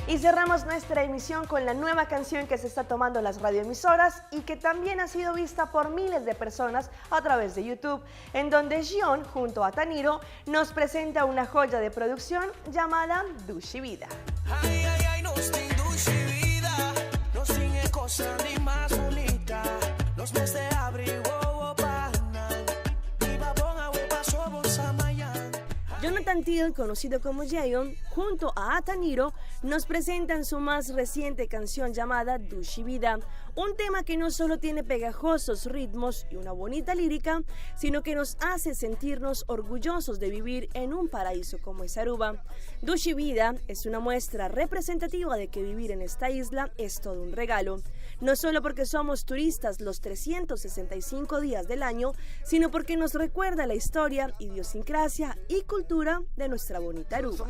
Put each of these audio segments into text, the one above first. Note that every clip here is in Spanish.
Y cerramos nuestra emisión con la nueva canción que se está tomando las radioemisoras y que también ha sido vista por miles de personas a través de YouTube, en donde Gion, junto a Taniro, nos presenta una joya de producción llamada Dushi Vida. Ay, ay, ay, nos tem dushi vida, nos tem cosa ni más bonita, nos mes de abril, oh, pana, y babón a huepa somos amayan. Jonathan Till, conocido como Jayon, junto a Ataniro, nos presentan su más reciente canción llamada Dushi Vida, un tema que no solo tiene pegajosos ritmos y una bonita lírica, sino que nos hace sentirnos orgullosos de vivir en un paraíso como es Aruba. Dushi Vida es una muestra representativa de que vivir en esta isla es todo un regalo, no solo porque somos turistas los 365 días del año, sino porque nos recuerda la historia, idiosincrasia y cultura de nuestra bonita Aruba.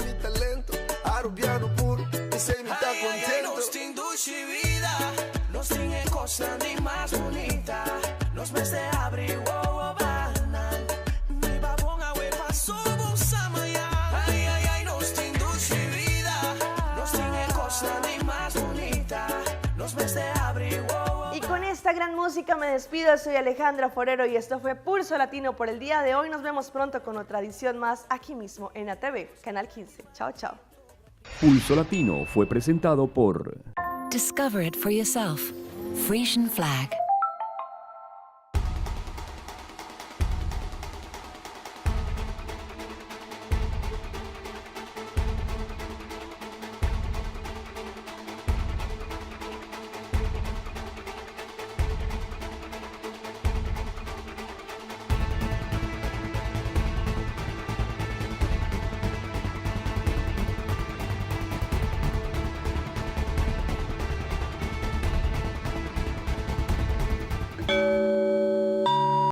Arubiano puro, ese me está contento. Nos tem dushi vida, nos tem cosa ni más bonita, nos mes de abril, oh, oh, banal, mi babón a huepa somos amayan. Ay, ay, ay, nos tem dushi vida, nos tem cosa ni más bonita, nos mes de abril, oh, oh. Y con esta gran música me despido, soy Alejandra Forero y esto fue Pulso Latino por el día de hoy. Nos vemos pronto con otra edición más aquí mismo en ATV, Canal 15. Chao, chao. Pulso Latino fue presentado por Discover it for yourself. Frisian flag.